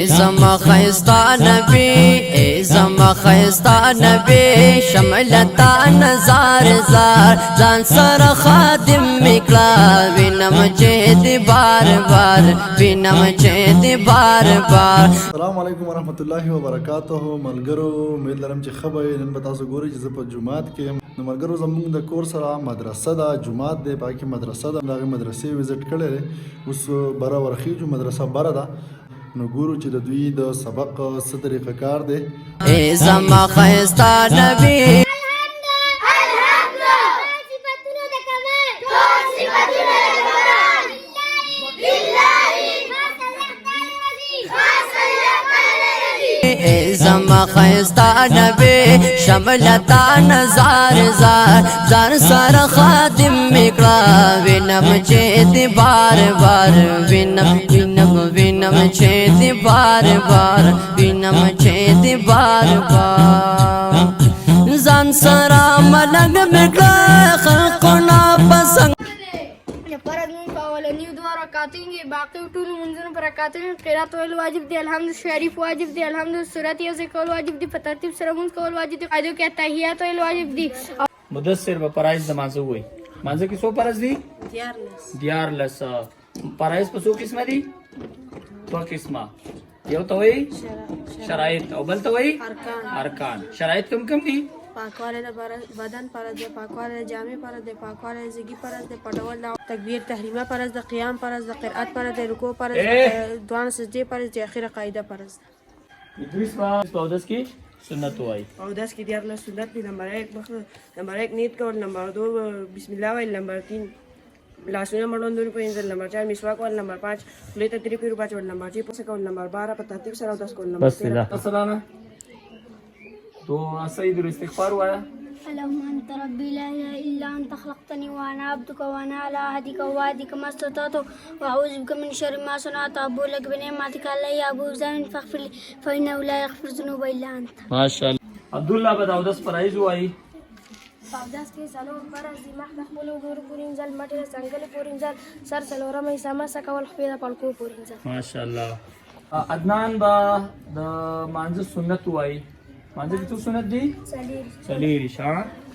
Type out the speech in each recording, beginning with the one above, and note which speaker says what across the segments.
Speaker 1: زما خيستا نبي زما خيستا نبي شملتا نزار زار زان سر خادم مکلا وینم چې دی بار بار وینم چې دی بار بار.
Speaker 2: السلام علیکم ورحمۃ اللہ وبرکاتہ. ملګرو امید لرم چې ښه به نن به تاسو ګورئ چې زه په جومات کې یم. نو ملګرو زموږ د کور سره مدرسه ده، جومات دی، پاکي مدرسه ده. د هغې مدرسې وزټ کړی دی، اوس بره ورخیږو، مدرسه بره ده. نو ګورو چې د دوی د سبق څه طریقه کار دی.
Speaker 1: زما خيستا نبي زما خيستا نبي شملتا نزار زار زار سر خادم مکلا وینم چې دی بار بار وینم وینم وینم چې دی بار بار وینم چې دی بار بار ځان سره ملنګ مکلا خلقنا پسند
Speaker 3: فرض نون په اولني دوه رکعتین کې باقي ټول منځونو پر رکعتین قرات ویل واجب دي، الحمد شریف واجب دي، الحمد سورت یو ځای کول واجب دي، په ترتیب سره مونږ کول واجب دي، قاعده کې تحیات ویل واجب دي.
Speaker 4: مدثر په پرایز د مانځه وای مانځه کې څو فرض دي؟ دیارلس. پرایز په څو قسمه دي؟ دوه قسمه. یو ته وای شرایط او بل ته وای ارکان. شرایط کم دي؟
Speaker 3: پاکواله د بدن پرز ده، پاکواله د جامې پرز ده، پاکواله د زګي پرز ده، پټول د تکبیر تحریمه پرز ده، قیام پرز ده، قرات پرز ده، رکوع پرز ده، دوان سجدي پرز ده، اخیره قاعده پرز ده.
Speaker 4: ادریس په اودس کې سنت وای.
Speaker 5: اودس کې دیار له سنت دي. نمبر 1 نیت کول، نمبر 2 بسم الله ویل، نمبر 3 لاسونه مړوندونو په انځل، نمبر 4 مسواک ول، نمبر 5 خولې ته تری پیرو بچول، نمبر 6 پس کول، نمبر 12 په ترتیب سره اودس کول، نمبر 13
Speaker 4: السلام تو سید الاستغفار وایا.
Speaker 3: اللهم انت ربي لا اله الا انت خلقتني وانا عبدك وانا على عهدك ووعدك ما استطعت واعوذ بك من شر ما صنعت ابو لك بنعمتك علي ابو ذنب فاغفر لي فانه لا يغفر الذنوب الا انت.
Speaker 4: ماشاءالله. عبد الله بد اودس پرایز وای.
Speaker 3: پابداس کې سلام فرض دي، مخ خپل ګور پورې انځل، مټه څنګه پورې انځل، سر سلورمه سما سکول خپل پلکو پورې انځل.
Speaker 4: ماشاءالله. عدنان با د مانځه سنت وای. مانځه کې څو سنت دي؟ څلېر.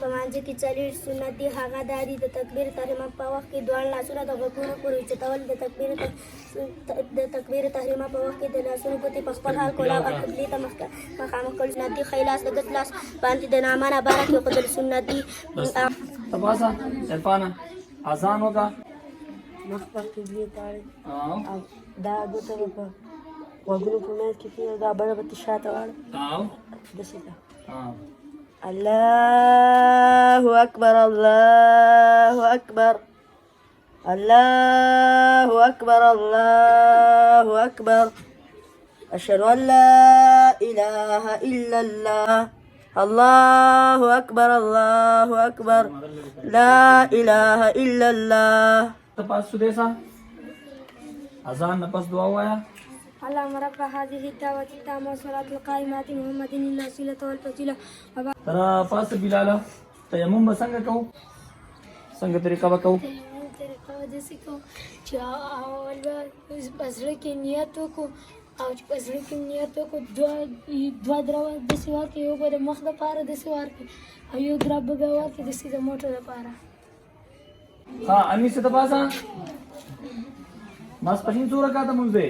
Speaker 3: په مانځه کې څلېر سنت دي. هغه دا دي: د تکبیر تحریمه په وخت کې دواړه لاسونه د غوږونو پورې اوچتول، د تکبیر تحریمه په وخت کې د لاسونو ګوتې په خپل حال کول او قبلې ته مخامخ کول سنت دي. ښی لاس د ګوت لاس باندې د نامه نه باره کېښودل سنت دي.
Speaker 4: تباسا عرفانه اذان وکړه.
Speaker 5: مخ پر قبلې تاړي او دا ګوته په غوږونو په منځ کې کېږي، دا بله به شاته واړه داسې ده. الله اکبر الله اکبر الله اکبر الله اکبر اشهد ان لا اله الا الله الله اکبر الله اکبر لا اله الا الله.
Speaker 4: تپاس سودیسا اذان نه پس دعا وایا.
Speaker 3: اللهم رب هذه الدعوة التامة والصلاة القائمة محمد الوسيلة والفضيلة.
Speaker 4: تر پاس بلاله تیمم به څنګه کوو؟ څنګه طریقه به کوو؟
Speaker 3: طریقه به داسې کوو چې اول به په زړه کې نیت وکړو، او چې په زړه کې نیت وکړو دوه دربه داسې ورکړو، یو به د مخ دپاره داسې ورکړو او یو درب به بیا ورکړو داسې د موټر دپاره.
Speaker 4: ها انیسه تپاسا ماسپښین څو رکعاته مونځ دی؟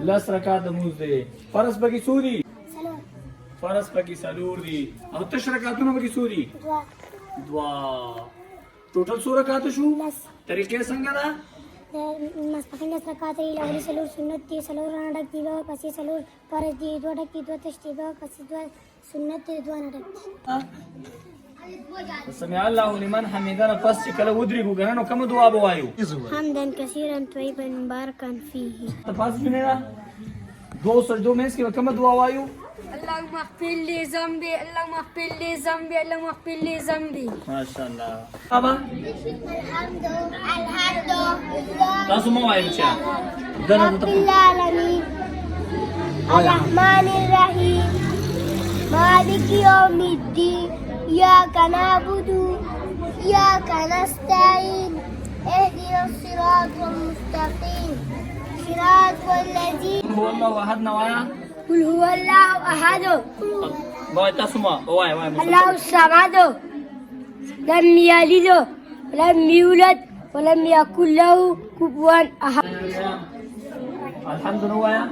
Speaker 4: 10 رکعاته مونځ دی. فرض پکې څو دي؟ فرض پکې څلور دي. او تش رکعتونه پکې څو دي؟ دوه. ټوټل څو رکعاته شو؟ طریقې څنګه ده؟
Speaker 3: ماسپښین 10 رکعاته دي، اول څلور سنت دي، څلور رانه ډک دي، پسې څلور فرض دي، دوه ډک دي، دوه تش دي، پسې دوه سنت دي، دوه نه ډک دي.
Speaker 4: سمع الله لمن حمدنا. پس چې کله ودرېږو که نه نو کومه دعا به وایو؟
Speaker 3: حمدا كثيرا طيبا مباركا فيه.
Speaker 4: تپاس مې نه ده دوه سجدو منځ کې به کومه دعا وایو؟
Speaker 3: اللهم اغفر لي ذنبي، اللهم اغفر لي ذنبي، اللهم اغفر لي ذنبي.
Speaker 4: ماشاءالله. ابا
Speaker 3: الحمد
Speaker 4: تاسو مو وایو چې
Speaker 3: رب العالمين الرحمن الرحيم مالك يوم الدين إياك نعبد إياك نستعين اهدنا الصراط المستقيم
Speaker 4: هو الله احد نوایا
Speaker 3: قل هو الله أحد
Speaker 4: وای تاسو ما وای
Speaker 3: الله الصمد لم يلد ولم يولد ولم يكن له كفوا أحد
Speaker 4: الحمد نوایا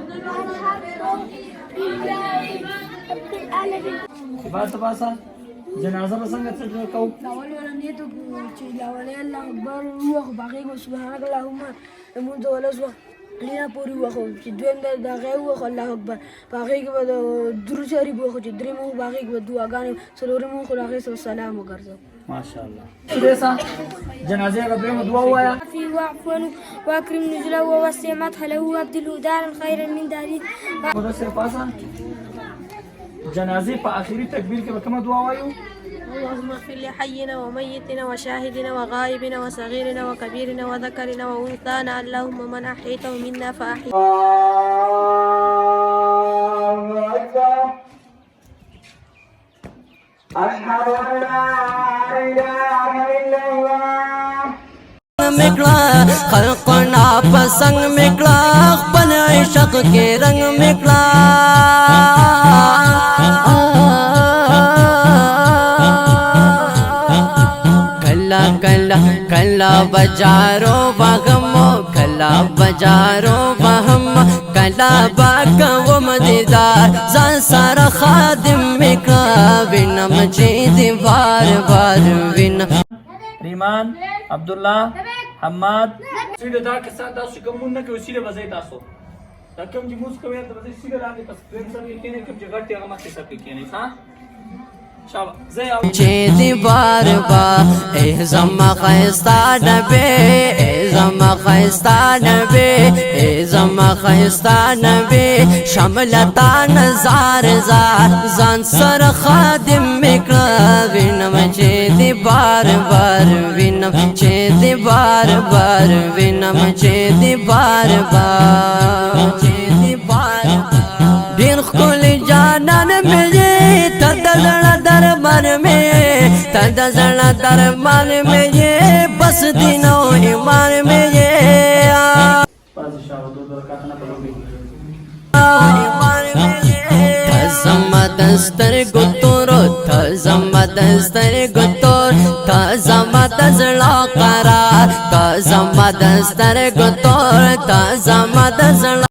Speaker 4: صفات باسا جنازه بسنګ څه کو
Speaker 5: لاول ولا نیتو چې لاول الله اکبر روح باقي سبحانك اللهم منذ ولا سو لینا پوری وخو چې دویم د غي وخو الله اکبر باقي کې درو شریف وخو چې درې مو باقي کې دعاګانې څلورم مو خو هغه سلام وکړو
Speaker 4: ماشاءالله دیسا جنازه غبره دعا وایا
Speaker 3: في وعفو واكرم نزله ووسع مدخله وابدله دارا خيرا من داره
Speaker 4: خدا سره پاسا جنازه په اخري تکبیر کې کومه دعا وایو
Speaker 5: اللهم اغفر لحينا وميتنا وشاهدنا وغائبنا وصغيرنا وكبيرنا وذكرنا وانثانا اللهم من احييته منا فاحيه
Speaker 4: أشهد أن لا إله إلا الله
Speaker 1: مکڑا خلقنا پسنگ مکڑا خپل عشق کے رنگ مکڑا کلا کلا کلا بجارو بغمو کلا بجارو بهم کلا باکو مدیدار زان سار خادم مکڑا وینم چید بار بار وینم
Speaker 4: ریمان عبدالله حماد سیده دا کسان تاسو کوم مونږ نه کوي سیده بځای تاسو دا کوم چې موږ کوي دا بځای سیده راځي تاسو پریم سره کې نه کوم چې غټي هغه مخکې سره کې نه ها شابه زه او
Speaker 1: چې دی بار بار ای زما خیستا نبی ای زما خیستا نبی ای زما خیستا نبی شملتا نزار زار ځان سره خادم میکړه وینم چې دی بار بار وینم چې دی بار بار وینم چې دی بار بار چې دی بار ډیر ښکلی جانان مې ته د زړه درمان مې ته د زړه درمان مې بس دین او ایمان مې
Speaker 4: پادشاه دو درکات نه پلوږي
Speaker 1: زما دستر ګتور ته زما دستر ګتور ته زما دزړه قرار ته زما دستر ګتور ته زما